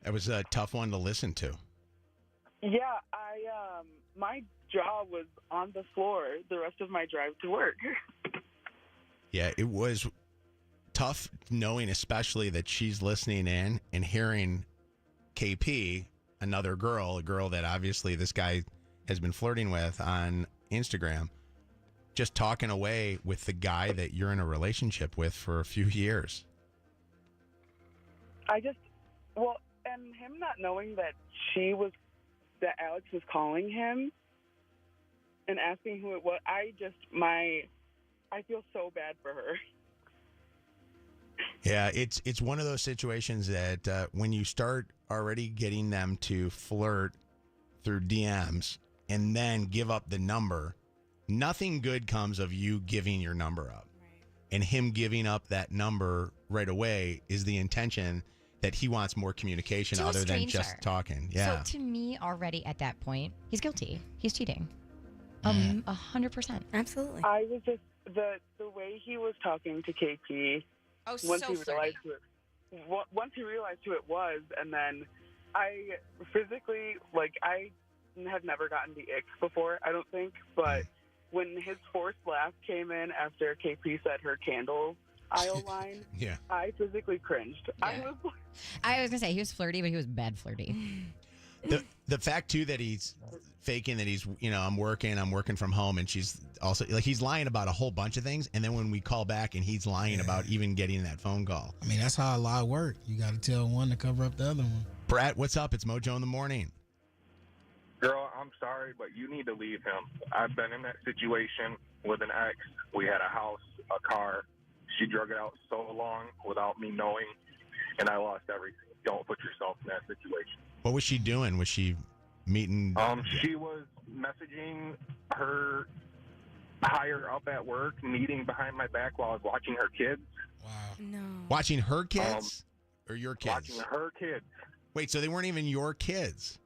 It was a tough one to listen to. Yeah, my jaw was on the floor the rest of my drive to work. Yeah, it was tough knowing especially that she's listening in and hearing KP, a girl that obviously this guy has been flirting with on Instagram, just talking away with the guy that you're in a relationship with for a few years. And him not knowing that Alex was calling him and asking who it was, I feel so bad for her. Yeah, it's one of those situations that when you start already getting them to flirt through DMs and then give up the number, nothing good comes of you giving your number up. Right. And him giving up that number right away is the intention that he wants more communication other than just talking. Yeah. So to me, already at that point, he's guilty. He's cheating. 100%. Absolutely. I was just the way he was talking to KP. Oh, Once he realized who it was, and then I physically, I had never gotten the ick before, I don't think, but when his forced laugh came in after KP said her candle aisle line, yeah, I physically cringed. Yeah. I was going to say, he was flirty, but he was bad flirty. The fact, too, that he's faking that he's, I'm working from home, and she's also, he's lying about a whole bunch of things, and then when we call back and he's lying about even getting that phone call. I mean, that's how a lie works. You got to tell one to cover up the other one. Brett, what's up? It's Mojo in the morning. Girl, I'm sorry, but you need to leave him. I've been in that situation with an ex. We had a house, a car. She drug it out so long without me knowing, and I lost everything. Don't put yourself in that situation. What was she doing? Was she meeting? She was messaging her higher up at work, meeting behind my back while I was watching her kids. Wow. No. Watching her kids or your kids? Watching her kids. Wait, so they weren't even your kids?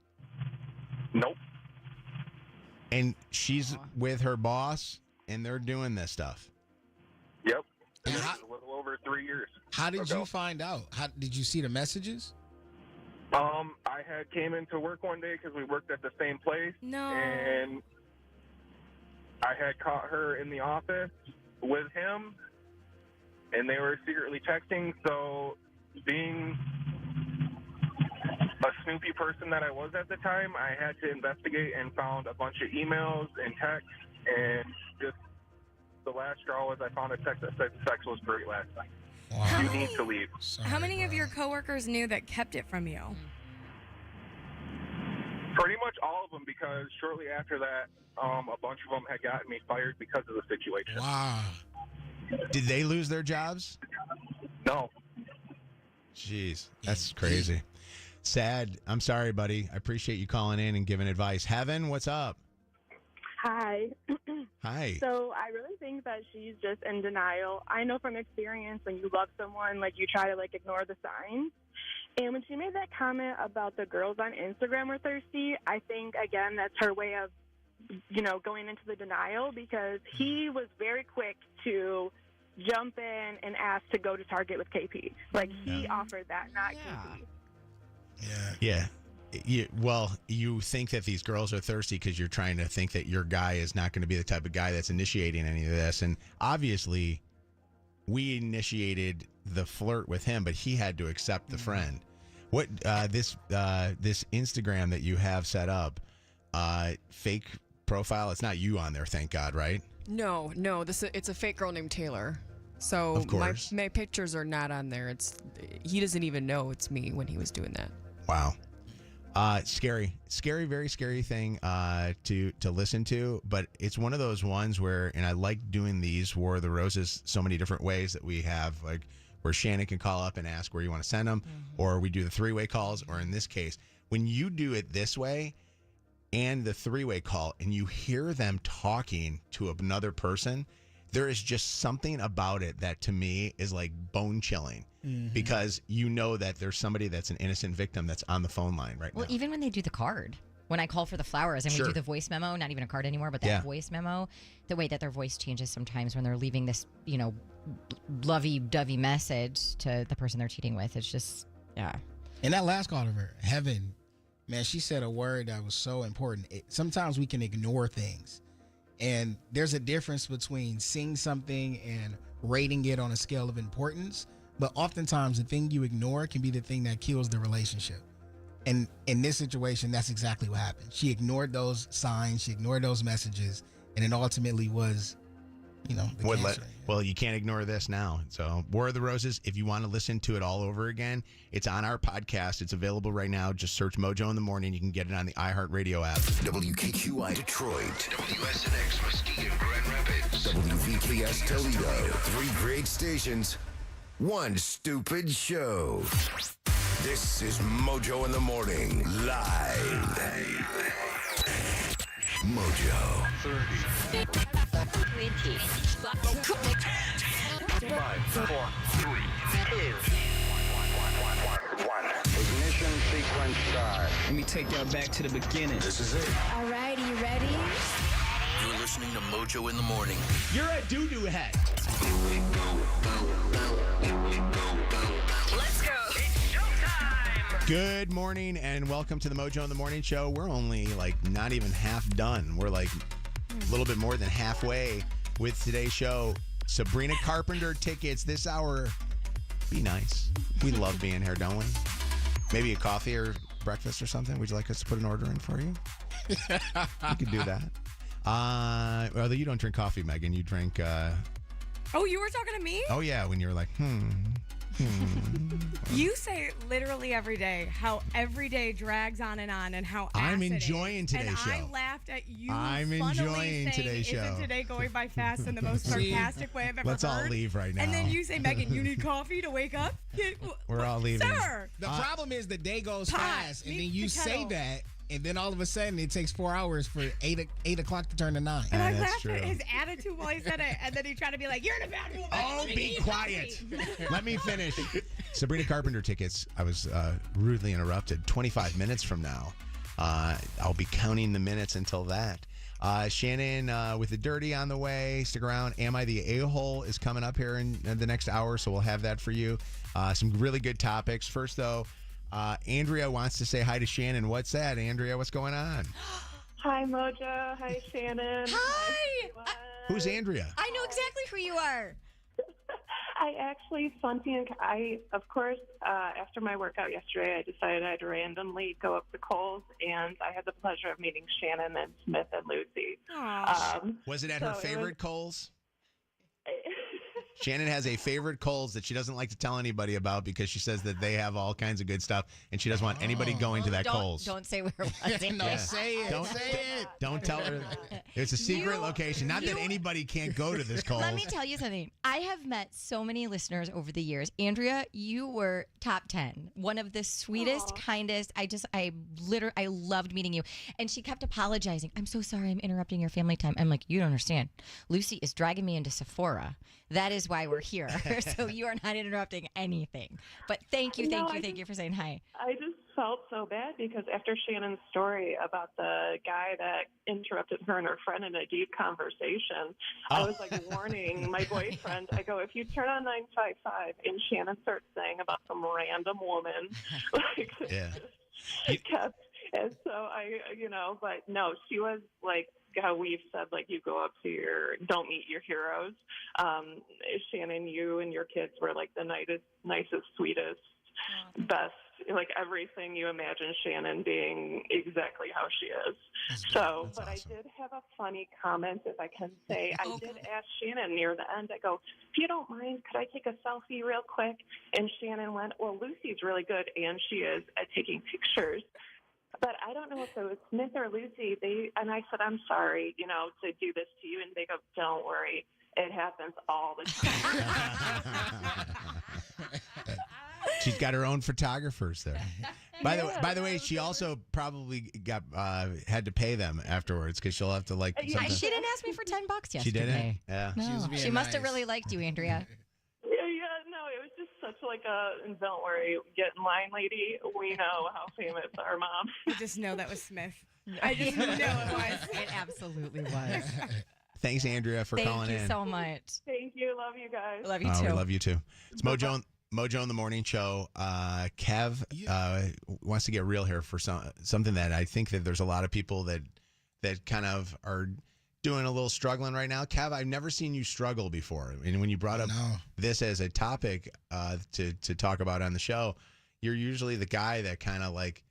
Nope. And she's with her boss, and they're doing this stuff? Yep. And It was a little over 3 years. How did you find out? How did you see the messages? I had came into work one day because we worked at the same place. No. And I had caught her in the office with him, and they were secretly texting. So being a snoopy person that I was at the time, I had to investigate and found a bunch of emails and texts, and just the last straw was I found a text that said sex was great last night. Wow. You need to leave. Sorry, How many of bro. your coworkers knew that kept it from you? Pretty much all of them, because shortly after that, a bunch of them had gotten me fired because of the situation. Wow. Did they lose their jobs? No. Jeez, that's crazy. Sad. I'm sorry, buddy. I appreciate you calling in and giving advice. Heaven, what's up? Hi. Hi. So I really think that she's just in denial. I know from experience when you love someone, you try to ignore the signs. And when she made that comment about the girls on Instagram were thirsty, I think, again, that's her way of, going into the denial, because he was very quick to jump in and ask to go to Target with KP. He offered that, not KP. Yeah. You think that these girls are thirsty because you're trying to think that your guy is not going to be the type of guy that's initiating any of this. And obviously, we initiated the flirt with him, but he had to accept the friend. What this Instagram that you have set up, fake profile? It's not you on there, thank God, right? No. It's a fake girl named Taylor. So Of course. my pictures are not on there. He doesn't even know it's me when he was doing that. Wow. Scary, very scary thing to listen to, but it's one of those ones where, and I like doing these War of the Roses so many different ways that we have, where Shannon can call up and ask where you want to send them, or we do the three-way calls, or in this case, when you do it this way and the three-way call and you hear them talking to another person, there is just something about it that to me is bone chilling, because you know that there's somebody that's an innocent victim that's on the phone line right now. Well, even when they do the card, when I call for the flowers and we do the voice memo, not even a card anymore, but that voice memo, the way that their voice changes sometimes when they're leaving this, lovey-dovey message to the person they're cheating with, it's just, yeah. And that last call of her, Heaven, man, she said a word that was so important. Sometimes we can ignore things. And there's a difference between seeing something and rating it on a scale of importance. But oftentimes the thing you ignore can be the thing that kills the relationship. And in this situation, that's exactly what happened. She ignored those signs. She ignored those messages. And it ultimately was, the cancer. Well, you can't ignore this now. So, War of the Roses, if you want to listen to it all over again, it's on our podcast. It's available right now. Just search Mojo in the Morning. You can get it on the iHeartRadio app. WKQI Detroit. WSNX Muskegon Grand Rapids. WVKS Toledo. 3 great stations. 1 stupid show. This is Mojo in the Morning. Live. Mojo. 30. 20. 5, 4, 3, 2, 1. Ignition sequence start. Let me take y'all back to the beginning. This is it. All right, are you ready? You're listening to Mojo in the Morning. You're a doo-doo head. Let's go. It's showtime. Good morning and welcome to the Mojo in the Morning show. We're only not even half done. We're a little bit more than halfway with today's show. Sabrina Carpenter tickets this hour. Be nice. We love being here, don't we? Maybe a coffee or breakfast or something. Would you like us to put an order in for you? We could do that. Although you don't drink coffee, Megan. You drink... Oh, you were talking to me? Oh, yeah, when you were like, You say literally every day how every day drags on and how I'm acid enjoying is. today's and show. I laughed at you. I'm funnily enjoying saying, today's show. Isn't today going by fast in the most sarcastic way I've ever Let's heard? all leave right now. And then you say, Megan, you need coffee to wake up? We're all leaving. Sir! The problem is the day goes Pot, fast, and meet then you the say kettle. that, and then all of a sudden it takes 4 hours for 8 o'clock to turn to 9. And I that's laughed at true. his attitude while he said it, and then he tried to be like, you're in a bad mood. Oh, Megan. be You need quiet. coffee." Let me finish. Sabrina Carpenter tickets. I was rudely interrupted. 25 minutes from now. I'll be counting the minutes until that. Shannon with the dirty on the way. Stick around. Am I the A-hole is coming up here in the next hour, so we'll have that for you. Some really good topics. First, though, Andrea wants to say hi to Shannon. What's that, Andrea? What's going on? Hi, Mojo. Hi, Shannon. Hi. Who's Andrea? I know exactly who you are. I actually, of course, after my workout yesterday, I decided I'd randomly go up to Kohl's, and I had the pleasure of meeting Shannon and Smith and Lucy. Was it at her favorite Kohl's? Shannon has a favorite Kohl's that she doesn't like to tell anybody about because she says that they have all kinds of good stuff, and she doesn't want anybody going to that Kohl's. Don't say where it was. No, say it. Don't say it. Don't tell her. It's a secret location. Not that anybody can't go to this Kohl's. Let me tell you something. I have met so many listeners over the years. Andrea, you were top 10. One of the sweetest, kindest. I loved meeting you. And she kept apologizing. I'm so sorry I'm interrupting your family time. I'm like, you don't understand. Lucy is dragging me into Sephora. That is why we're here. So you are not interrupting anything. But thank you for saying hi. I just felt so bad because after Shannon's story about the guy that interrupted her and her friend in a deep conversation, I was warning my boyfriend. I go, if you turn on 955 and Shannon starts saying about some random woman, kept. And so but no, she was like how we've said, you go up to don't meet your heroes. Shannon, you and your kids were the nicest, sweetest, best, everything you imagine Shannon being exactly how she is. That's but awesome. I did have a funny comment, if I can say. I did ask Shannon near the end, I go, if you don't mind, could I take a selfie real quick? And Shannon went, well, Lucy's really good, and she is at taking pictures. But I don't know if it was Smith or Lucy. And I said, I'm sorry, to do this to you. And they go, don't worry. It happens all the time. She's got her own photographers there. By the way, she also probably got had to pay them afterwards because she'll have to She didn't ask me for $10 yesterday. She didn't? Yeah. No. She must have really liked you, Andrea. No, it was just such and don't worry, get in line, lady. We know how famous our mom. I just know that was Smith. I just know it was. It absolutely was. Thanks, Andrea, for calling in. Thank you so much. Thank you. Love you guys. Love you too. We love you too. It's Mojo Mojo in the Morning Show. Kev wants to get real here for something that I think that there's a lot of people that kind of are doing a little struggling right now. Kev, I've never seen you struggle before. And when you brought up this as a topic to talk about on the show, you're usually the guy that kind of like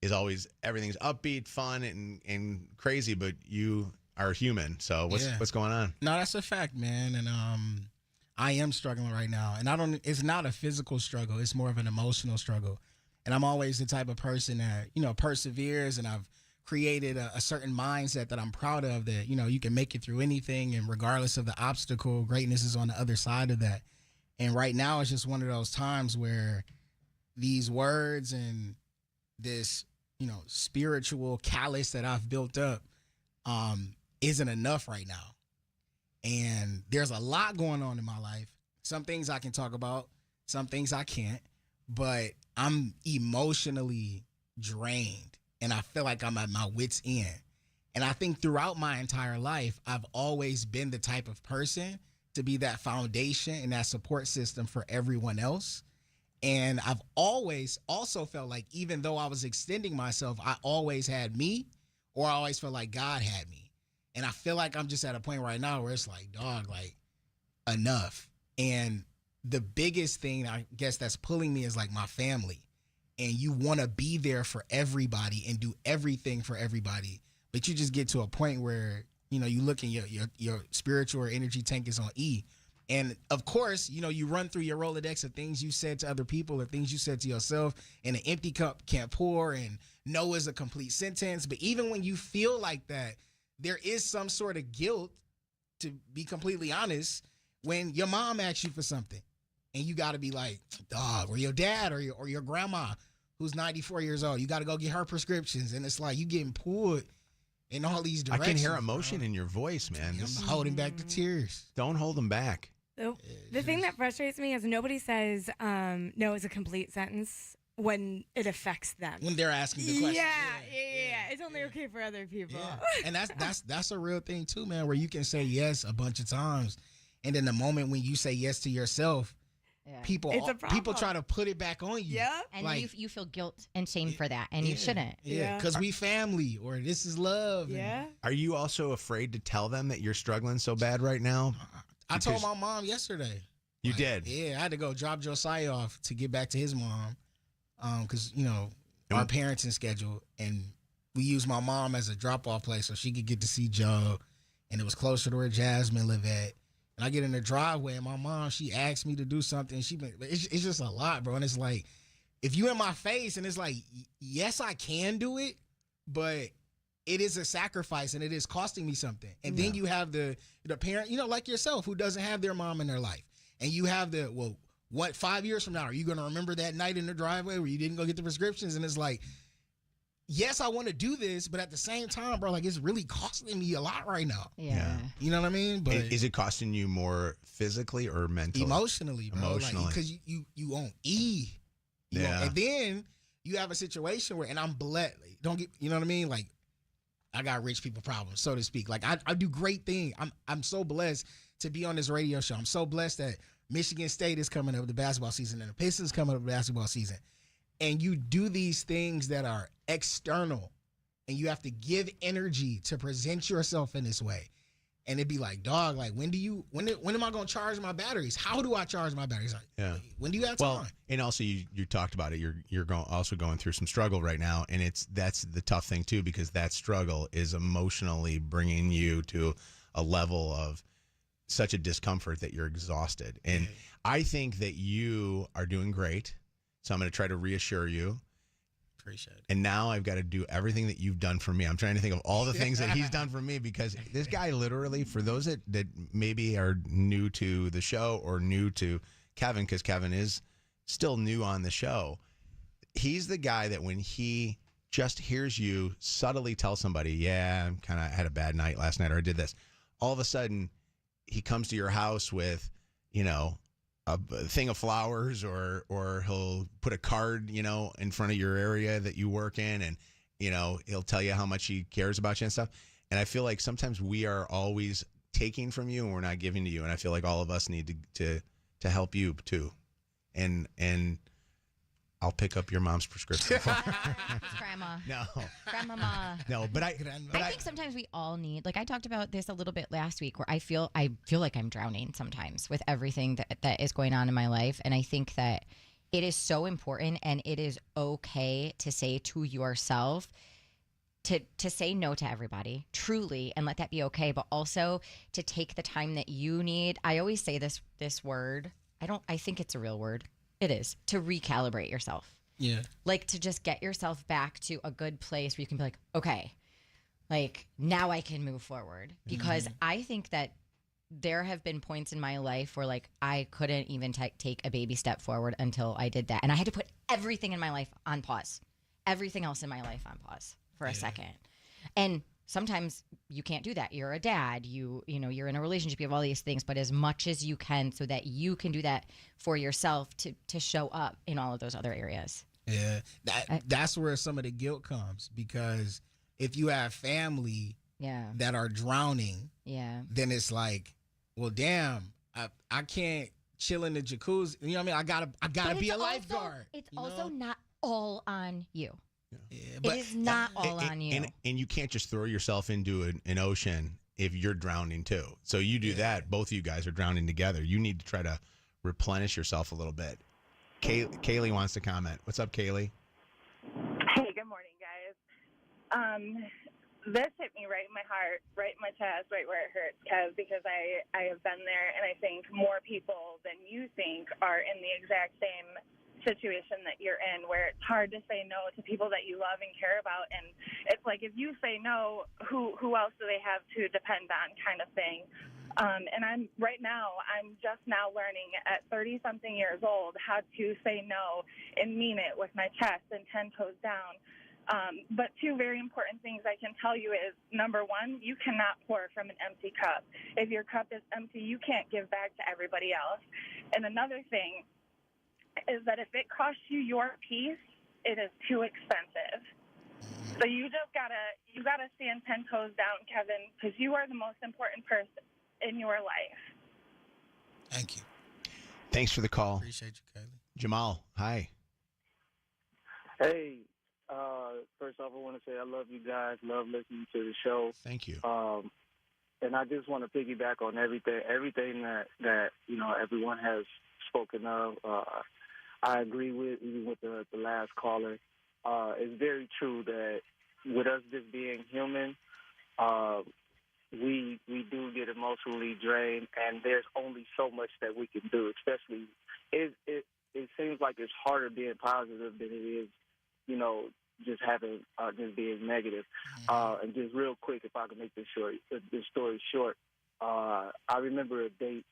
is always everything's upbeat, fun, and crazy, but you are human. So what's going on? No, that's a fact, man. And I am struggling right now. And it's not a physical struggle, it's more of an emotional struggle. And I'm always the type of person that, perseveres, and I've created a certain mindset that I'm proud of, that, you can make it through anything, and regardless of the obstacle, greatness is on the other side of that. And right now it's just one of those times where these words and this, spiritual callus that I've built up isn't enough right now. And there's a lot going on in my life. Some things I can talk about, some things I can't, but I'm emotionally drained, and I feel like I'm at my wit's end. And I think throughout my entire life, I've always been the type of person to be that foundation and that support system for everyone else. And I've always also felt like, even though I was extending myself, I always had me, or I always felt like God had me. And I feel like I'm just at a point right now where it's like, dog, like, enough. And the biggest thing, I guess, that's pulling me is like my family. And you want to be there for everybody and do everything for everybody. But you just get to a point where, you look and your spiritual or energy tank is on E. And of course, you run through your Rolodex of things you said to other people or things you said to yourself, and an empty cup can't pour, and no is a complete sentence. But even when you feel like that, there is some sort of guilt, to be completely honest, when your mom asks you for something and you got to be like, dog, or your dad or your grandma who's 94 years old, you got to go get her prescriptions. And it's like you getting pulled in all these directions. I can hear emotion in your voice, man. I'm holding back the tears. Don't hold them back. The thing that frustrates me is nobody says no is a complete sentence when it affects them. When they're asking the question. Yeah. It's only okay for other people. Yeah. And that's a real thing too, man, where you can say yes a bunch of times, and then the moment when you say yes to yourself, people try to put it back on you. Yeah. And like, you feel guilt and shame for that, and you shouldn't. Yeah, because we family, or this is love. Yeah. Are you also afraid to tell them that you're struggling so bad right now? I told my mom yesterday. You did? Yeah, I had to go drop Josiah off to get back to his mom, because, our parenting schedule, and we used my mom as a drop-off place so she could get to see Joe, and it was closer to where Jasmine lived at. And I get in the driveway, and my mom, she asked me to do something. It's just a lot, bro. And it's like, if you in my face, and it's like, yes, I can do it, but it is a sacrifice, and it is costing me something. And then you have the parent, like yourself, who doesn't have their mom in their life. And you have 5 years from now, are you going to remember that night in the driveway where you didn't go get the prescriptions? And it's like, yes, I want to do this, but at the same time, bro, like, it's really costing me a lot right now. Yeah. You know what I mean? But is it costing you more physically or mentally? Emotionally, bro. Emotionally. Because you on E. And then you have a situation where, and I'm blessed. You know what I mean? Like, I got rich people problems, so to speak. Like, I do great things. I'm so blessed to be on this radio show. I'm so blessed that Michigan State is coming up, the basketball season, and the Pistons coming up, the basketball season. And you do these things that are external, and you have to give energy to present yourself in this way. And it'd be like, dog, like, when am I going to charge my batteries? How do I charge my batteries? Like, when do you have time? Well, and also you talked about it. You're also going through some struggle right now, and that's the tough thing too, because that struggle is emotionally bringing you to a level of such a discomfort that you're exhausted. And I think that you are doing great. So I'm going to try to reassure you. Appreciate it. And now I've got to do everything that you've done for me. I'm trying to think of all the things that he's done for me, because this guy literally, for those that maybe are new to the show or new to Kevin, because Kevin is still new on the show, he's the guy that when he just hears you subtly tell somebody, yeah, I kind of had a bad night last night, or I did this, all of a sudden he comes to your house with, a thing of flowers, or he'll put a card, in front of your area that you work in, and, he'll tell you how much he cares about you and stuff. And I feel like sometimes we are always taking from you and we're not giving to you. And I feel like all of us need to help you too. and I'll pick up your mom's prescription. Grandma. No. Grandmama. No, but I think sometimes we all need, like I talked about this a little bit last week, where I feel like I'm drowning sometimes with everything that is going on in my life. And I think that it is so important, and it is okay to say to yourself, to say no to everybody, truly, and let that be okay, but also to take the time that you need. I always say this word. I think it's a real word. It is, to recalibrate yourself. Yeah. Like, to just get yourself back to a good place where you can be like, okay, like now I can move forward. Because I think that there have been points in my life where like I couldn't even take a baby step forward until I did that. And I had to put everything in my life on pause. Everything else in my life on pause for a second. And sometimes you can't do that. You're a dad, you know, you're in a relationship, you have all these things, but as much as you can so that you can do that for yourself to show up in all of those other areas. Yeah. That's where some of the guilt comes, because if you have family that are drowning, then it's like, well, damn, I can't chill in the jacuzzi. You know what I mean? I gotta be a lifeguard. It's also not all on you. Yeah, it is not all on you. And you can't just throw yourself into an ocean if you're drowning too. So you do that. Both of you guys are drowning together. You need to try to replenish yourself a little bit. Kaylee wants to comment. What's up, Kaylee? Hey, good morning, guys. This hit me right in my heart, right in my chest, right where it hurts, Kev, because I have been there, and I think more people than you think are in the exact same situation that you're in, where it's hard to say no to people that you love and care about. And it's like, if you say no, who else do they have to depend on, kind of thing. And I'm just now learning at 30 something years old how to say no and mean it with my chest and 10 toes down. But two very important things I can tell you is, number one, you cannot pour from an empty cup. If your cup is empty, you can't give back to everybody else. And another thing is that if it costs you your peace, it is too expensive. So you gotta stand 10 toes down, Kevin, because you are the most important person in your life. Thank you. Thanks for the call. Appreciate you, Kaylee. Jamal, hi. Hey, first off, I want to say I love you guys. Love listening to the show. Thank you. And I just want to piggyback on everything that you know everyone has spoken of. I agree with, even with the last caller. It's very true that with us just being human, we do get emotionally drained, and there's only so much that we can do. Especially, it seems like it's harder being positive than it is, you know, just being negative. And just real quick, if I can make this story short, I remember a date,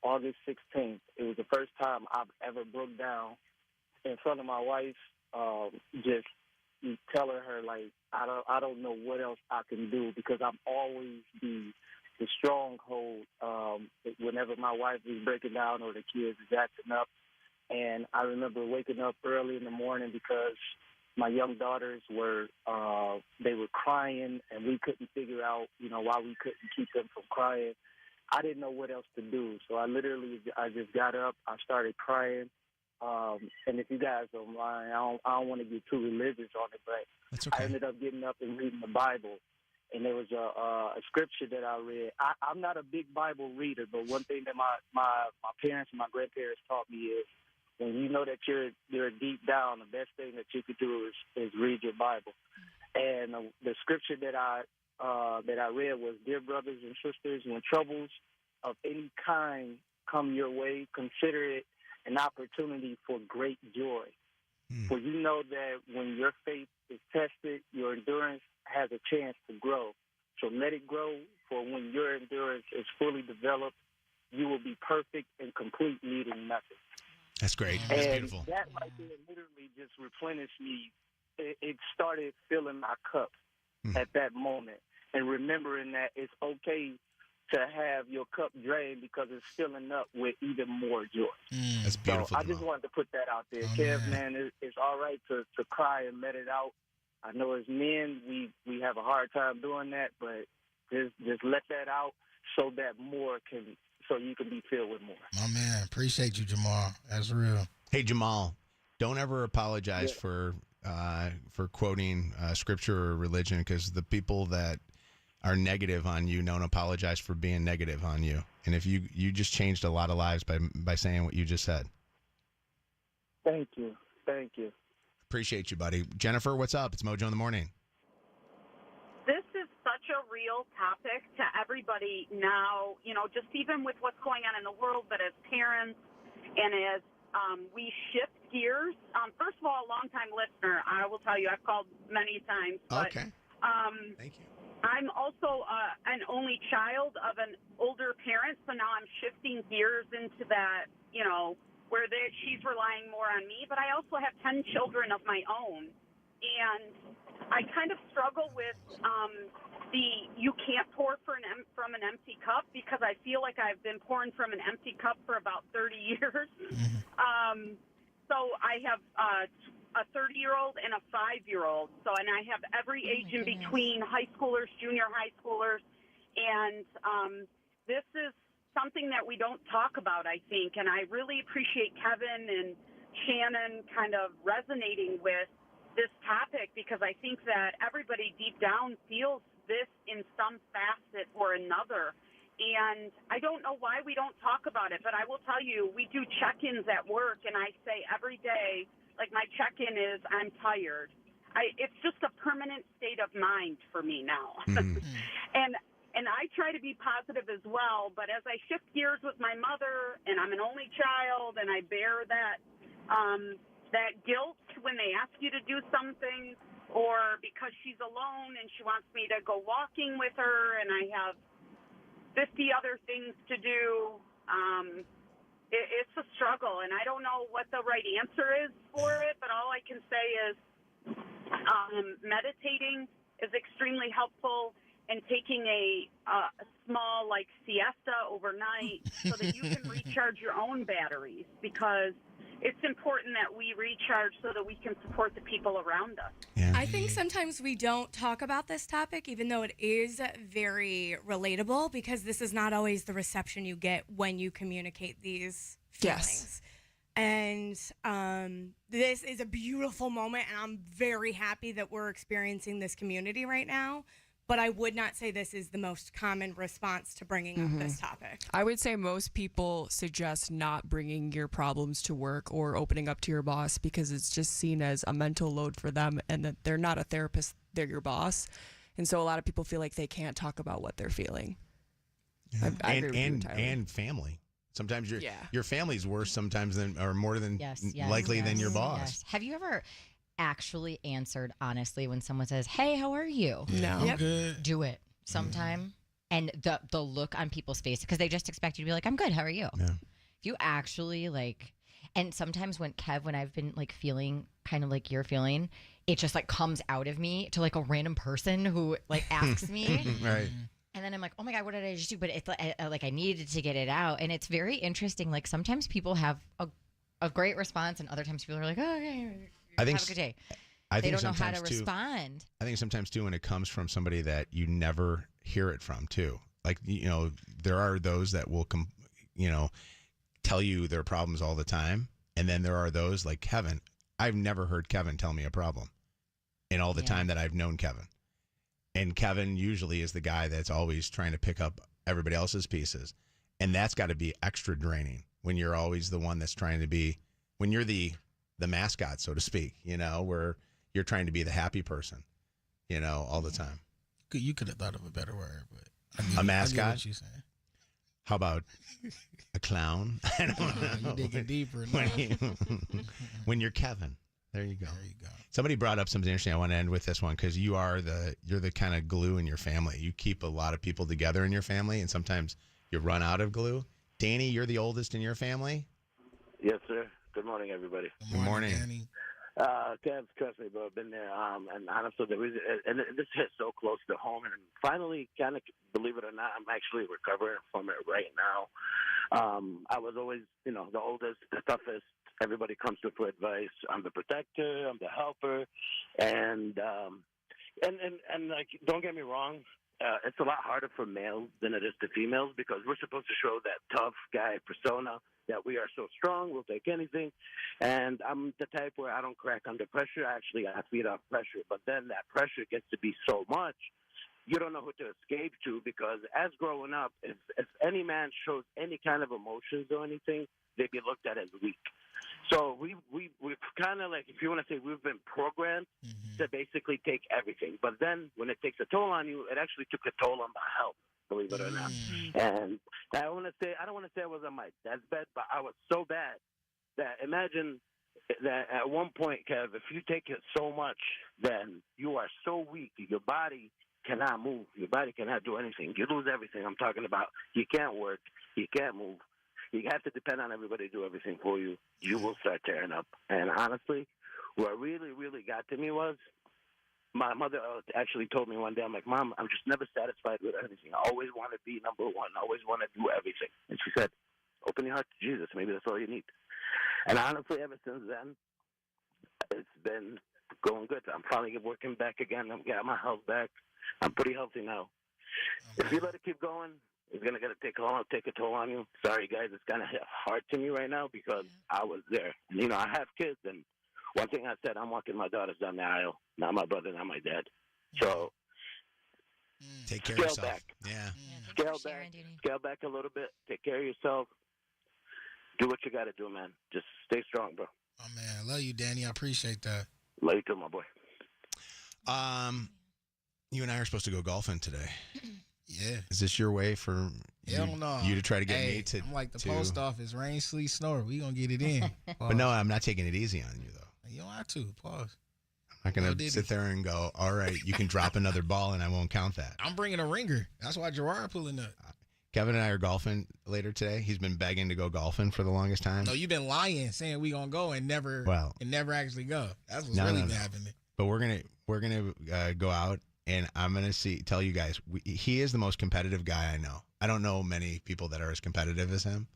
August 16th. It was the first time I've ever broke down in front of my wife, just telling her, like, I don't know what else I can do, because I'm always the stronghold whenever my wife is breaking down or the kids is acting up. And I remember waking up early in the morning because my young daughters were crying, and we couldn't figure out, you know, why we couldn't keep them from crying. I didn't know what else to do, so I just got up. I started crying, and if you guys don't mind, I don't want to get too religious on it, but that's okay. I ended up getting up and reading the Bible, and there was a scripture that I read. I'm not a big Bible reader, but one thing that my parents and my grandparents taught me is, when you know that you're deep down, the best thing that you could do is read your Bible. And the scripture that I read was, "Dear brothers and sisters, when troubles of any kind come your way, consider it an opportunity for great joy. For you know that when your faith is tested, your endurance has a chance to grow. So let it grow, for when your endurance is fully developed, you will be perfect and complete, needing nothing." That's great. That's beautiful. That right there literally just replenished me. It started filling my cup at that moment, and remembering that it's okay to have your cup drained because it's filling up with even more joy. That's beautiful. So I just wanted to put that out there. Kev, man, it's all right to cry and let it out. I know as men, we have a hard time doing that, but just let that out so that so you can be filled with more. My man, appreciate you, Jamal. That's real. Hey, Jamal, don't ever apologize for quoting scripture or religion, because the people that are negative on you don't apologize for being negative on you. And if you just changed a lot of lives by saying what you just said. Thank you. Appreciate you, buddy. Jennifer, what's up? It's Mojo in the Morning. This is such a real topic to everybody now, just even with what's going on in the world, but as parents and as we shift gears. First of all, a longtime listener, I will tell you, I've called many times. But, okay. Thank you. I'm also an only child of an older parent, so now I'm shifting gears into that, where she's relying more on me. But I also have 10 children of my own. And I kind of struggle with you can't pour from an empty cup, because I feel like I've been pouring from an empty cup for about 30 years. So I have a 30-year-old and a 5-year-old. And I have every age in between, high schoolers, junior high schoolers. And this is something that we don't talk about, I think. And I really appreciate Kevin and Shannon kind of resonating with this topic, because I think that everybody deep down feels this in some facet or another. And I don't know why we don't talk about it, but I will tell you, we do check-ins at work, and I say every day, like my check-in is, I'm tired. It's just a permanent state of mind for me now. And I try to be positive as well, but as I shift gears with my mother, and I'm an only child, and I bear that guilt when they ask you to do something, or because she's alone and she wants me to go walking with her and I have 50 other things to do. It's a struggle, and I don't know what the right answer is for it, but all I can say is meditating is extremely helpful, and taking a small, siesta overnight so that you can recharge your own batteries, because it's important that we recharge so that we can support the people around us. Yeah. I think sometimes we don't talk about this topic, even though it is very relatable, because this is not always the reception you get when you communicate these feelings. Yes. And this is a beautiful moment, and I'm very happy that we're experiencing this community right now. But I would not say this is the most common response to bringing up this topic. I would say most people suggest not bringing your problems to work or opening up to your boss, because it's just seen as a mental load for them, and that they're not a therapist, they're your boss. And so a lot of people feel like they can't talk about what they're feeling. Yeah. I agree with you entirely. And family. Sometimes your family's worse sometimes or more than likely than your boss. Yes. Have you ever actually answered honestly when someone says, "Hey, how are you?" No. I'm good. Do it sometime. And the look on people's face, because they just expect you to be like, "I'm good, how are you?" Yeah. If you actually and sometimes when I've been feeling kind of like you're feeling, it just comes out of me to a random person who asks me. Right. And then I'm like, oh my God, what did I just do? But it's I needed to get it out. And it's very interesting. Sometimes people have a great response, and other times people are like, oh, okay, have a good day. They don't know how to respond. I think sometimes too, when it comes from somebody that you never hear it from too. There are those that will tell you their problems all the time. And then there are those like Kevin. I've never heard Kevin tell me a problem in all the time that I've known Kevin. And Kevin usually is the guy that's always trying to pick up everybody else's pieces. And that's got to be extra draining when you're always the one that's trying to be, when you're the mascot, so to speak, where you're trying to be the happy person, all the time. You could have thought of a better word, but a mascot. I get what you're saying. How about a clown? I don't know. You're digging deeper. When you're Kevin. There you go. There you go. Somebody brought up something interesting. I want to end with this one, because you're the kind of glue in your family. You keep a lot of people together in your family, and sometimes you run out of glue. Danny, you're the oldest in your family? Yes, sir. Good morning, everybody. Good morning. Danny. Kev, trust me, bro. I've been there. And honestly, the reason, and this hits so close to home, and finally, kind of, believe it or not, I'm actually recovering from it right now. I was always, the oldest, the toughest. Everybody comes to for advice. I'm the protector. I'm the helper, and don't get me wrong. It's a lot harder for males than it is to females, because we're supposed to show that tough guy persona, that we are so strong, we'll take anything. And I'm the type where I don't crack under pressure. Actually, I feed off pressure. But then that pressure gets to be so much, you don't know who to escape to, because as growing up, if any man shows any kind of emotions or anything, they get looked at as weak. So we've kind of like, if you want to say, we've been programmed to basically take everything. But then when it takes a toll on you, it actually took a toll on my health, believe it or not. And I don't want to say I was on my deathbed, but I was so bad that imagine that at one point, Kev, if you take it so much, then you are so weak, your body cannot move. Your body cannot do anything. You lose everything. I'm talking about you can't work. You can't move. You have to depend on everybody to do everything for you. You will start tearing up. And honestly, what really, really got to me was my mother actually told me one day, I'm like, Mom, I'm just never satisfied with anything. I always want to be number one. I always want to do everything. And she said, open your heart to Jesus. Maybe that's all you need. And honestly, ever since then, it's been going good. I'm finally working back again. I'm getting my health back. I'm pretty healthy now. If you let it keep going, it's going to take a toll on you. Sorry, guys. It's kind of hard to me right now because I was there. And, you know, I have kids, and one thing I said, I'm walking my daughters down the aisle, not my brother, not my dad. So take care scale of yourself. back. Yeah. Scale back a little bit. Take care of yourself. Do what you got to do, man. Just stay strong, bro. Oh, man. I love you, Danny. I appreciate that. Love you too, my boy. You and I are supposed to go golfing today. Yeah. Is this your way for you to try to get me to? I'm like the post office, rain, sleet, snore. We gonna get it in. But no, I'm not taking it easy on you though. You don't have to. Pause. I'm not gonna sit there and go, all right, you can drop another ball and I won't count that. I'm bringing a ringer. That's why Gerard pulling up. Kevin and I are golfing later today. He's been begging to go golfing for the longest time. No, you've been lying, saying we gonna go and never actually go. That's what's really been happening. But we're gonna go out. And I'm going to tell you guys, he is the most competitive guy I know. I don't know many people that are as competitive as him.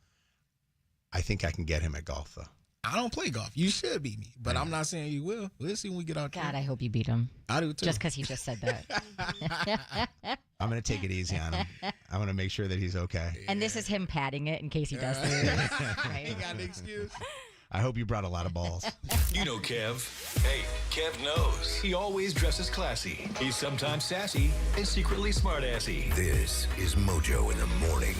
I think I can get him at golf, though. I don't play golf. You should beat me, but I'm not saying you will. We'll see when we get out there. God, I hope you beat him. I do, too. Just because he just said that. I'm going to take it easy on him. I'm going to make sure that he's okay. And this is him padding it in case he does lose. He got an excuse. I hope you brought a lot of balls. You know Kev. Hey, Kev knows. He always dresses classy. He's sometimes sassy and secretly smartassy. This is Mojo in the morning.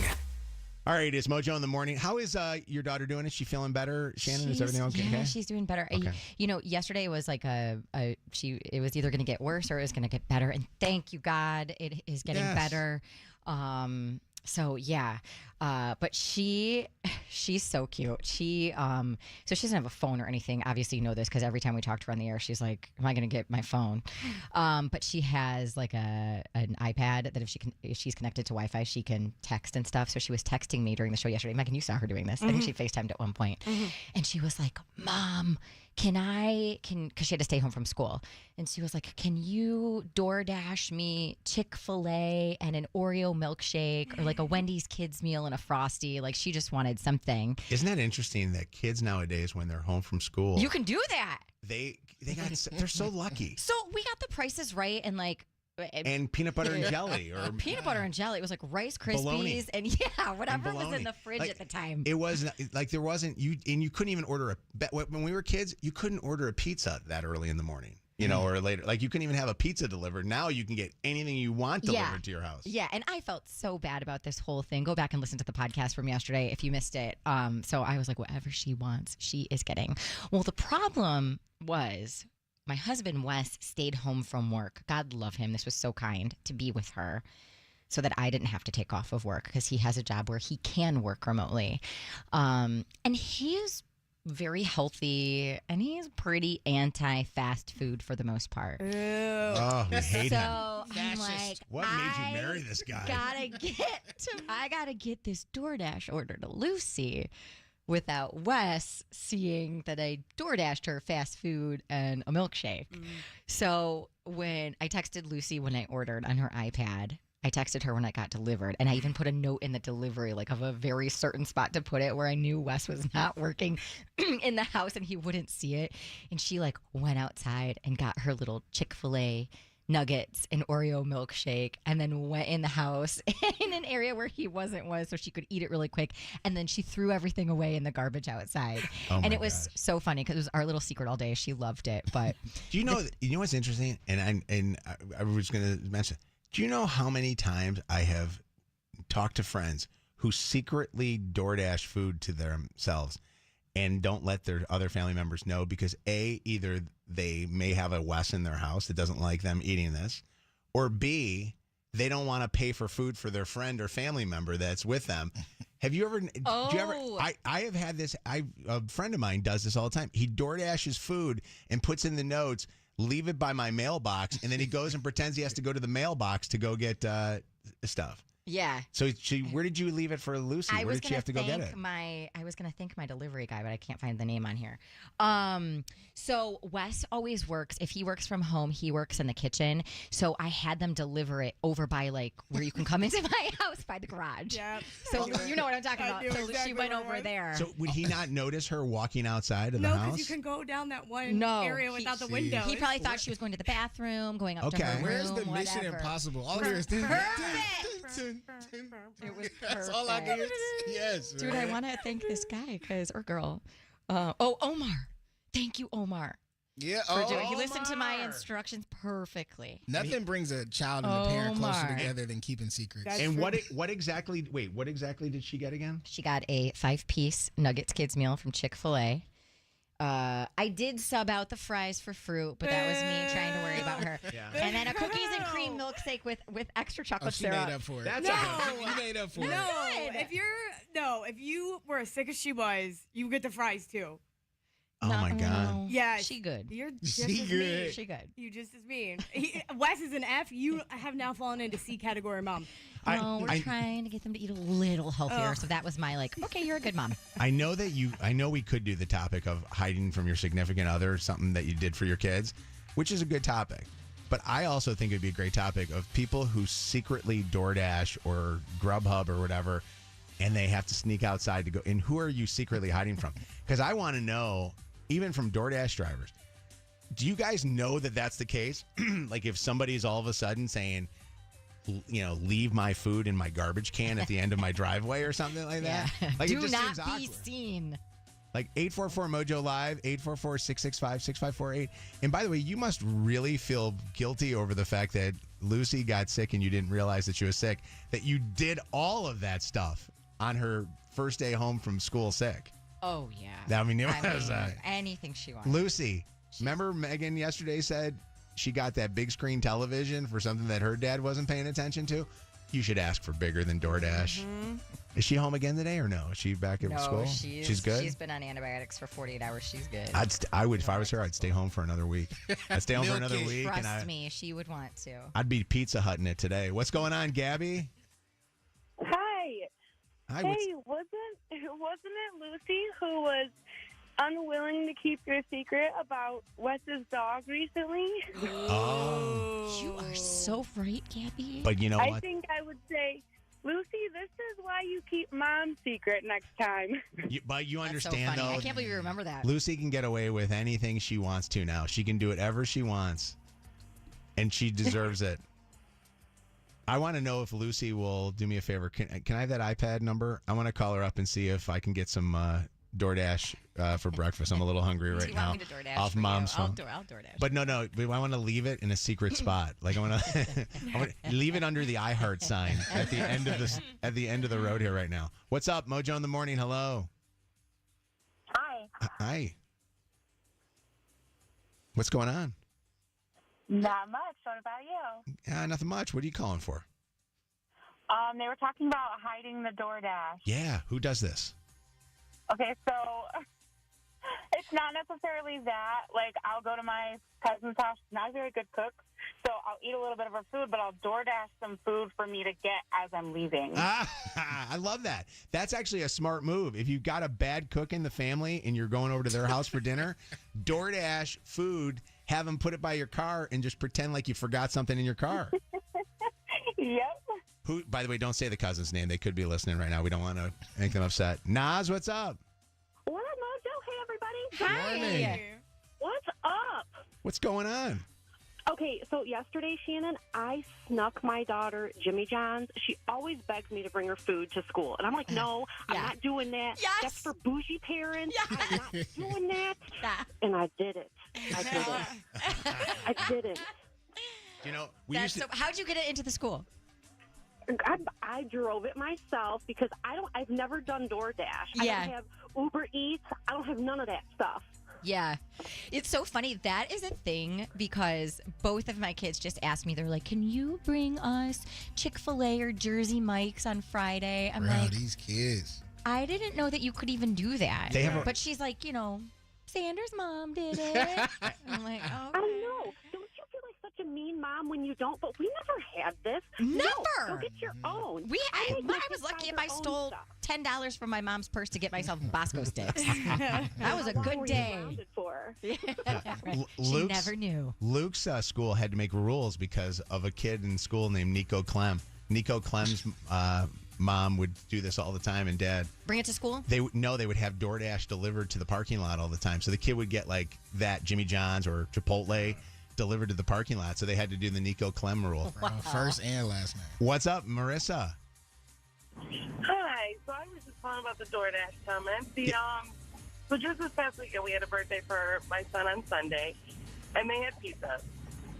All right, it's Mojo in the morning. How is your daughter doing? Is she feeling better, Shannon? Is everything okay? Yeah, she's doing better. Okay. Yesterday was like it was either going to get worse or it was going to get better. And thank you, God, it is getting better. So yeah, but she's so cute. She so she doesn't have a phone or anything. Obviously, you know this because every time we talk to her on the air, she's like, "Am I going to get my phone?" But she has like an iPad that if she's connected to Wi-Fi, she can text and stuff. So she was texting me during the show yesterday. Megan, you saw her doing this. I think she FaceTimed at one point, and she was like, "Mom, because she had to stay home from school. And she was like, can you DoorDash me Chick-fil-A and an Oreo milkshake or like a Wendy's kids meal and a Frosty?" Like she just wanted something. Isn't that interesting that kids nowadays, when they're home from school, you can do that. They're so lucky. So we got the prices right and like. And peanut butter and jelly. Or peanut butter and jelly. It was like Rice Krispies bologna. And whatever was in the fridge at the time. It was like there wasn't, you couldn't even order when we were kids, you couldn't order a pizza that early in the morning, or later. Like you couldn't even have a pizza delivered. Now you can get anything you want delivered to your house. Yeah, and I felt so bad about this whole thing. Go back and listen to the podcast from yesterday if you missed it. So I was like, whatever she wants, she is getting. Well, the problem was, my husband, Wes, stayed home from work. God love him. This was so kind to be with her so that I didn't have to take off of work because he has a job where he can work remotely. And he is very healthy and he's pretty anti-fast food for the most part. Ew. Oh, we hate him. So I'm like, what made you marry this guy? I gotta get this DoorDash order to Lucy without Wes seeing that I DoorDashed her fast food and a milkshake. So when I texted Lucy when I ordered on her iPad, I texted her when it got delivered, and I even put a note in the delivery, like of a very certain spot to put it where I knew Wes was not working in the house and he wouldn't see it. And she like went outside and got her little Chick-fil-A nuggets, an Oreo milkshake, and then went in the house in an area where he was so she could eat it really quick. And then she threw everything away in the garbage outside. And it was so funny because it was our little secret all day. She loved it. But do you know what's interesting? And I was going to mention, do you know how many times I have talked to friends who secretly DoorDash food to themselves and don't let their other family members know because either they may have a Wes in their house that doesn't like them eating this, or B, they don't want to pay for food for their friend or family member that's with them. Have you ever? Oh. Do you ever? I have had this. A friend of mine does this all the time. He DoorDashes food and puts in the notes, "Leave it by my mailbox," and then he goes and pretends he has to go to the mailbox to go get stuff. yeah. So where did you leave it for Lucy? Where did she have to go get it? I was going to thank my delivery guy, but I can't find the name on here. So Wes always works. If he works from home, he works in the kitchen. So I had them deliver it over by where you can come into my house by the garage. Yeah. So you know what I'm talking about. So exactly she went over there. So would he not notice her walking outside of the No, house? because you can go down that one area without the window. He probably thought she was going to the bathroom, going up to her room. Where's the Mission whatever. Impossible? All there is. It was That's all I perfect. did. Yes, Dude, man. I want to thank this guy or girl. Omar. Thank you, Omar. Yeah, He listened to my instructions perfectly. Nothing brings a child and a parent closer together than keeping secrets. And what exactly did she get again? She got a 5-piece Nuggets kids meal from Chick-fil-A. I did sub out the fries for fruit, but that was me trying to worry about her. Yeah. And then a cookies and cream milkshake with extra chocolate she syrup. made up for it. That's You made up for it. If you were as sick as she was, you get the fries too. Oh my God. Yeah, she good. You're just She as good. mean. She good. You just as mean. Wes is an F. You have now fallen into C category, mom. No, we're trying to get them to eat a little healthier. So that was my okay, you're a good mom. I know we could do the topic of hiding from your significant other, something that you did for your kids, which is a good topic. But I also think it'd be a great topic of people who secretly DoorDash or Grubhub or whatever, and they have to sneak outside to go. And who are you secretly hiding from? Because I want to know, even from DoorDash drivers, do you guys know that that's the case? Like if somebody's all of a sudden saying, leave my food in my garbage can at the end of my driveway or something like that. Yeah. Like, Do it just not seems be awkward. seen. Like 844 Mojo Live, 844-665-6548. And by the way, you must really feel guilty over the fact that Lucy got sick and you didn't realize that she was sick, that you did all of that stuff on her first day home from school sick. Oh, yeah. I mean, it was anything she wants. Lucy, remember Megan yesterday said she got that big screen television for something that her dad wasn't paying attention to? You should ask for bigger than DoorDash. Mm-hmm. Is she home again today or no? Is she back at school? She's good? She's been on antibiotics for 48 hours. She's good. I would, if I was her, I'd stay home for another week. I'd stay home for another Milky. week. Trust me, she would want to. I'd be Pizza Hutting it today. What's going on, Gabby? Hi. Hi. Hey, wasn't it Lucy who was unwilling to keep your secret about Wes's dog recently? Oh. You are so right, Gabby. But you know I what? think I would say, Lucy, this is why you keep Mom's secret next time. But you That's so understand, funny. though. I can't believe you remember that. Lucy can get away with anything she wants to now. She can do whatever she wants. And she deserves it. I want to know if Lucy will do me a favor. Can I have that iPad number? I want to call her up and see if I can get some DoorDash for breakfast. I'm a little hungry right Do you now. want me to DoorDash Off for you? Mom's phone. I'll DoorDash. But no. I want to leave it in a secret spot. Like I want to leave it under the iHeart sign at the end of the road here right now. What's up, Mojo in the morning? Hello. Hi. Hi. What's going on? Not much. What about you? Nothing much. What are you calling for? They were talking about hiding the DoorDash. Yeah. Who does this? Okay, so it's not necessarily that. Like, I'll go to my cousin's house. She's not a very good cook, so I'll eat a little bit of her food, but I'll DoorDash some food for me to get as I'm leaving. I love that. That's actually a smart move. If you've got a bad cook in the family and you're going over to their house for dinner, DoorDash food, have them put it by your car and just pretend like you forgot something in your car. Yep. Who, by the way, don't say the cousin's name. They could be listening right now. We don't want to make them upset. Naz, what's up? What up, Mojo? Hey, everybody. Morning. What's up? What's going on? Okay, so yesterday, Shannon, I snuck my daughter Jimmy John's. She always begs me to bring her food to school. And I'm like, no, I'm not doing that. Yes. That's for bougie parents. Yes. I'm not doing that. Yeah. And I did it. I did it. You know, we used to. So how'd you get it into the school? I drove it myself because I've never done DoorDash. Yeah. I don't have Uber Eats. I don't have none of that stuff. Yeah. It's so funny. That is a thing because both of my kids just asked me, they're like, can you bring us Chick-fil-A or Jersey Mike's on Friday? I'm like, these kids. I didn't know that you could even do that. They have but she's like, Sanders' mom did it. I'm like, oh. I know. Don't you feel like such a mean mom when you don't? But we never had this. Never. No, go get your own. I was lucky if I stole $10 from my mom's purse to get myself Bosco sticks. That was a good day. She never knew. Luke's school had to make rules because of a kid in school named Nico Clem. Nico Clem's mom would do this all the time, and dad. Bring it to school? They would have DoorDash delivered to the parking lot all the time. So the kid would get like that Jimmy John's or Chipotle delivered to the parking lot. So they had to do the Nico Clem rule. Wow. First and last name. What's up, Marissa? Hi. So I was just calling about the DoorDash comment. So just this past weekend, we had a birthday for my son on Sunday, and they had pizza.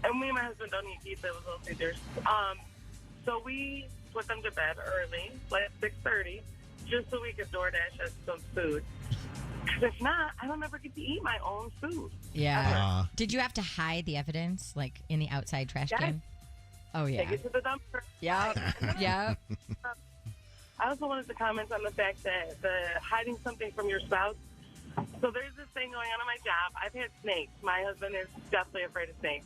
And me and my husband don't eat pizza with Little Caesars. So we put them to bed early, like 6:30, just so we could DoorDash us some food. Because if not, I don't ever get to eat my own food. Yeah. Did you have to hide the evidence, like in the outside trash can? Oh, yeah. Take it to the dumpster. Yep. Yep. I also wanted to comment on the fact that the hiding something from your spouse. So there's this thing going on my job. I've had snakes. My husband is definitely afraid of snakes.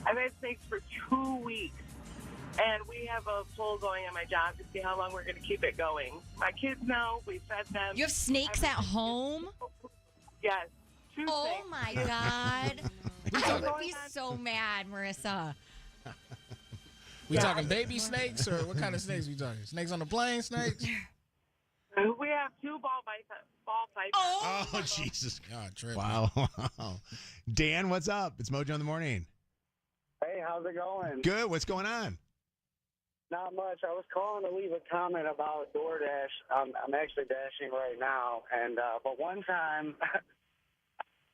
I've had snakes for 2 weeks. And we have a poll going on my job to see how long we're going to keep it going. My kids know. We fed them. You have snakes at home? Yes. Oh, my God. I would be so mad, Marissa. We talking baby snakes, or what kind of snakes we talking? Snakes on the plane, snakes? We have 2 ball pythons. Oh, Jesus. God, Trent. Wow. Dan, what's up? It's Mojo in the morning. Hey, how's it going? Good. What's going on? Not much. I was calling to leave a comment about DoorDash. I'm actually dashing right now, and but one time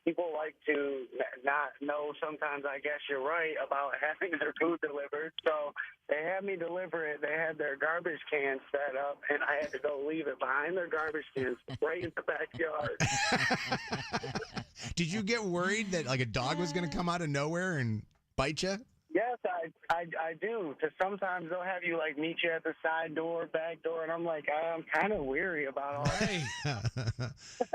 people like to not know. Sometimes I guess you're right about having their food delivered. So they had me deliver it. They had their garbage can set up, and I had to go leave it behind their garbage cans, right in the backyard. Did you get worried that like a dog was going to come out of nowhere and bite you? Yes, I do. Because sometimes they'll have you like meet you at the side door, back door, and I'm like, I'm kind of weary about all that.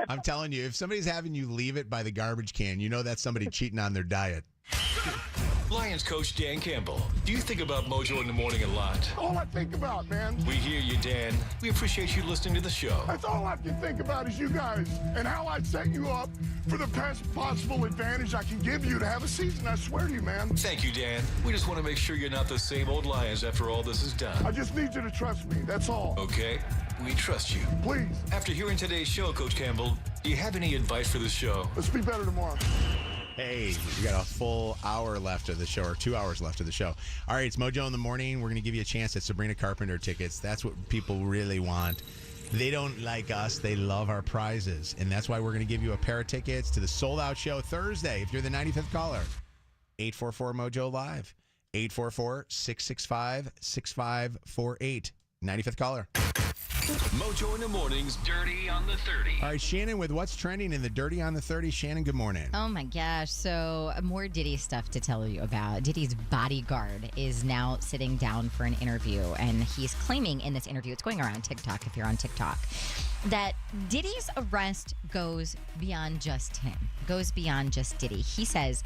I'm telling you, if somebody's having you leave it by the garbage can, you know that's somebody cheating on their diet. Lions coach Dan Campbell. Do you think about Mojo in the morning a lot? All I think about, man. We hear you, Dan. We appreciate you listening to the show. That's all I can think about is you guys and how I set you up for the best possible advantage I can give you to have a season. I swear to you, man. Thank you, Dan. We just want to make sure you're not the same old Lions after all this is done. I just need you to trust me. That's all. Okay? We trust you. Please. After hearing today's show, Coach Campbell, do you have any advice for the show? Let's be better tomorrow. Hey, we got a full hour left of the show, or 2 hours left of the show. All right, it's Mojo in the morning. We're going to give you a chance at Sabrina Carpenter tickets. That's what people really want. They don't like us. They love our prizes. And that's why we're going to give you a pair of tickets to the sold-out show Thursday if you're the 95th caller. 844-MOJO Live. 844-665-6548. 95th caller. Mojo in the morning's Dirty on the 30. All right, Shannon with what's trending in the Dirty on the 30. Shannon, good morning. Oh my gosh. So more Diddy stuff to tell you about. Diddy's bodyguard is now sitting down for an interview, and he's claiming in this interview, it's going around TikTok if you're on TikTok, that Diddy's arrest goes beyond just him, goes beyond just Diddy. He says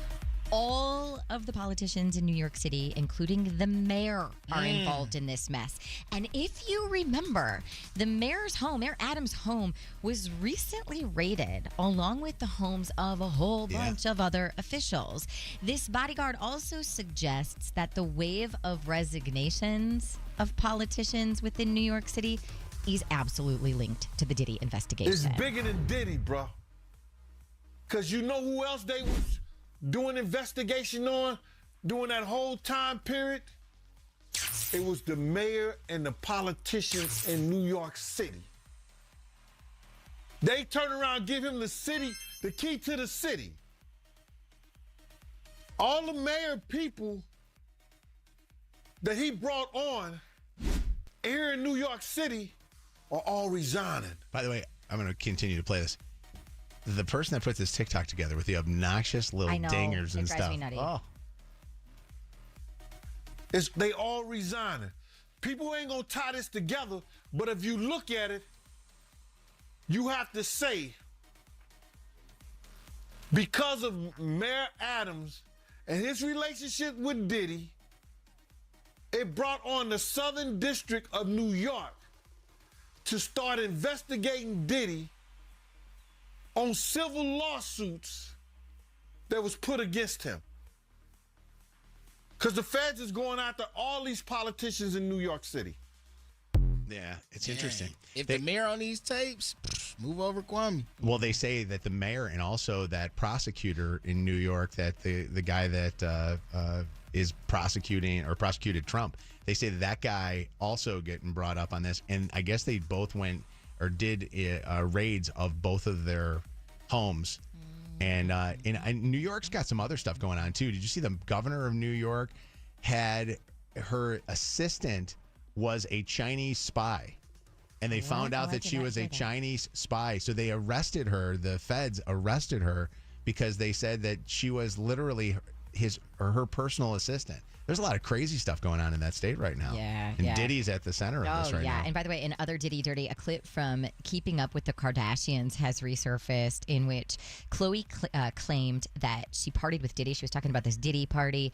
all of the politicians in New York City, including the mayor, are involved in this mess. And if you remember, the mayor's home, Mayor Adams' home, was recently raided, along with the homes of a whole bunch of other officials. This bodyguard also suggests that the wave of resignations of politicians within New York City is absolutely linked to the Diddy investigation. It's bigger than Diddy, bro. Because you know who else they was doing investigation on? during that whole time period, it was the mayor and the politicians in New York City. They turn around and give him the key to the city. All the mayor people that he brought on here in New York City are all resigning. By the way, I'm going to continue to play this. The person that puts this TikTok together with the obnoxious little dingers and it drives stuff. Me nutty. Oh. They all resigning. People ain't going to tie this together, but if you look at it, you have to say, because of Mayor Adams and his relationship with Diddy, it brought on the Southern District of New York to start investigating Diddy on civil lawsuits that was put against him. Because the feds is going after all these politicians in New York City. Yeah, it's interesting. If the mayor on these tapes, move over Kwame. Well, they say that the mayor and also that prosecutor in New York, that the guy that is prosecuted Trump, they say that guy also getting brought up on this. And I guess they both went or did raids of both of their homes. And New York's got some other stuff going on, too. Did you see the governor of New York had her assistant was a Chinese spy, and they found out that she was a Chinese spy. So they arrested her. The feds arrested her because they said that she was literally her personal assistant. There's a lot of crazy stuff going on in that state right now. Yeah, and Diddy's at the center of this right now. And by the way, in other Diddy Dirty, a clip from Keeping Up with the Kardashians has resurfaced in which Khloe claimed that she partied with Diddy. She was talking about this Diddy party.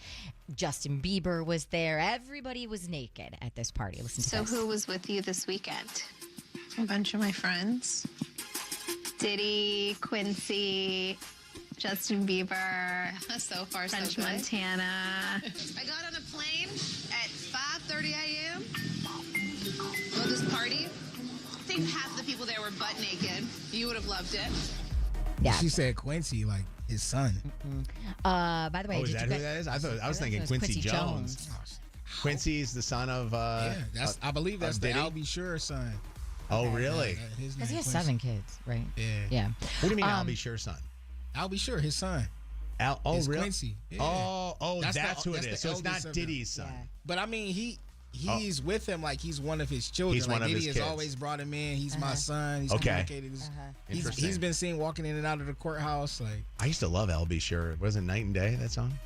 Justin Bieber was there. Everybody was naked at this party. Listen to this. So who was with you this weekend? A bunch of my friends. Diddy, Quincy, Justin Bieber, so far French so Montana. I got on a plane at 5:30 a.m. We'll just party. I think half the people there were butt naked. You would have loved it. Yeah. She said Quincy, like his son. By the way, is that who that is? I was thinking Quincy Jones. Quincy's the son of. I believe that's the Al B. Sure son. Oh, really? Because he has 7 kids, right? Yeah. What do you mean Al B. Sure son? I'll be sure his son. Really? Quincy. Yeah. Oh, that's who it is. So it's not Diddy's son. Yeah. But I mean, he's with him like he's one of his children. He's one of Diddy his has kids. always brought him in. He's my son. He's Okay. communicated. He's been seen walking in and out of the courthouse. Like I used to love L.B. Sure. Was it Night and Day, that song?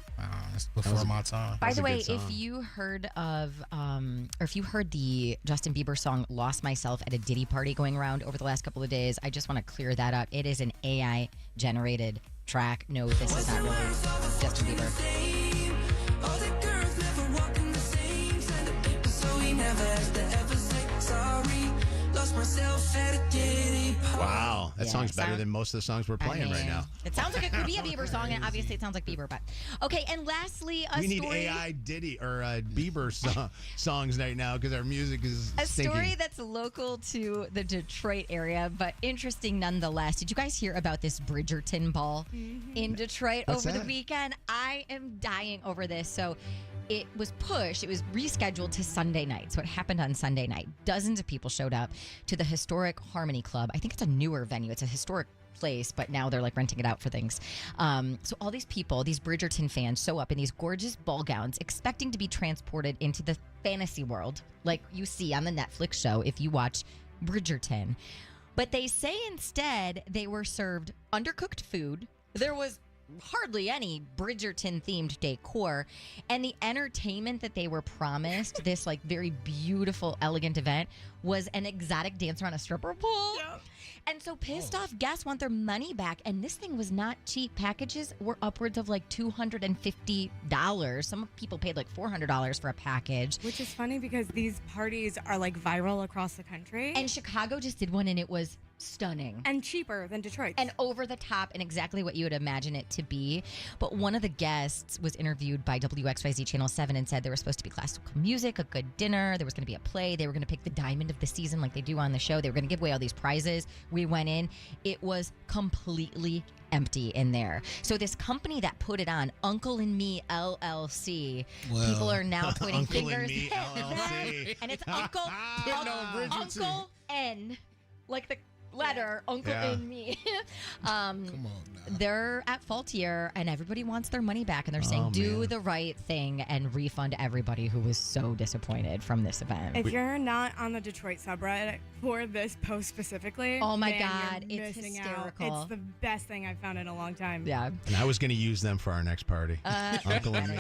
That's before my time. By the way, if you heard of, or if you heard the Justin Bieber song "Lost Myself" at a Diddy party going around over the last couple of days, I just want to clear that up. It is an AI generated track. No, this is not really Justin Bieber. Wow, that song's better than most of the songs we're playing right now. It sounds like it could be a Bieber song, and obviously it sounds like Bieber. But okay, and lastly, we need AI Diddy or Bieber songs right now because our music is a stinking. Story that's local to the Detroit area, but interesting nonetheless. Did you guys hear about this Bridgerton ball in Detroit over the weekend? I am dying over this. So it was pushed. It was rescheduled to Sunday night. So it happened on Sunday night. Dozens of people showed up to the historic Harmony Club. I think it's a newer venue. It's a historic place, but now they're like renting it out for things. So all these people, these Bridgerton fans, show up in these gorgeous ball gowns, expecting to be transported into the fantasy world, like you see on the Netflix show if you watch Bridgerton. But they say instead they were served undercooked food. There was hardly any Bridgerton themed decor, and the entertainment that they were promised, this like very beautiful, elegant event, was an exotic dancer on a stripper pole. Yep. And so pissed off guests want their money back, and this thing was not cheap. Packages were upwards of like $250. Some people paid like $400 for a package. Which is funny because these parties are like viral across the country. And Chicago just did one, and it was stunning. And cheaper than Detroit. And over the top and exactly what you would imagine it to be. But one of the guests was interviewed by WXYZ Channel 7 and said there was supposed to be classical music, a good dinner, there was going to be a play, they were going to pick the diamond of the season like they do on the show, they were going to give away all these prizes. We went in, it was completely empty in there. So this company that put it on, Uncle and Me LLC, people are now pointing Uncle fingers. and Me LLC. And it's Uncle N, like the letter Uncle Yeah. and Me. Come on now. They're at fault here, and everybody wants their money back, and they're saying do the right thing and refund everybody who was so disappointed from this event. If you're not on the Detroit subreddit for this post specifically, Oh my man, God, you're it's missing hysterical. Out. It's the best thing I've found in a long time. Yeah. And I was going to use them for our next party. Uncle and Me.